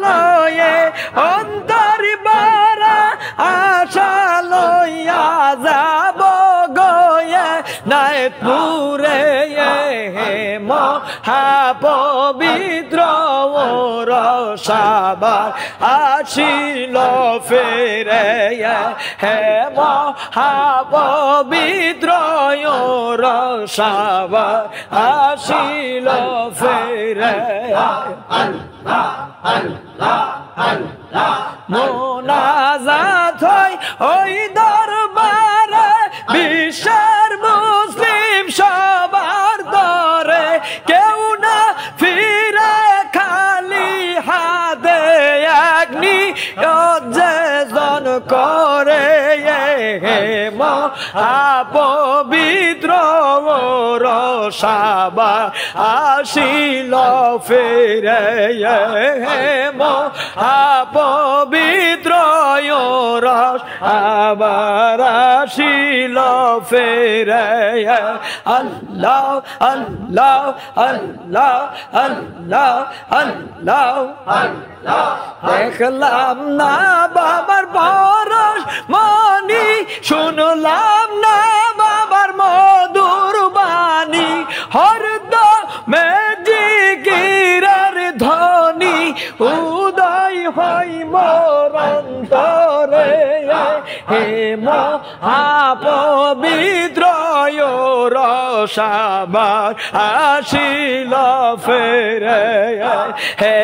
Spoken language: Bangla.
লয়ে অন্তর বারা আশা লইয়া যাব গয়ে নাইতপুরে মহাপবিত্র রসাবার আসিল ফেরে হে মহাপবিত্র রসাবার আসিল ফেরে মোনাজাত হয় ওই দরবারে বিশ্বের মুসলিম সবার দরে কেউ না ফিরে খালি হাতে এক নিয়োজন করে মহাপবিত্র রসাবা আসিল ফেরে মহাপবিত্র রস আবার আসিল ফেরে আল্লাহ আল্লাহ আল্লাহ আল্লাহ আল্লাহ দেখলাম না বাবার পরশ মনি শুনলাম না বাবার মধুর বাণী হরদমে জিকিরের ধ্বনি উদয় হয় মোর অন্তরে হে মহাপবিত্র রসাবার আসিল ফেরে হে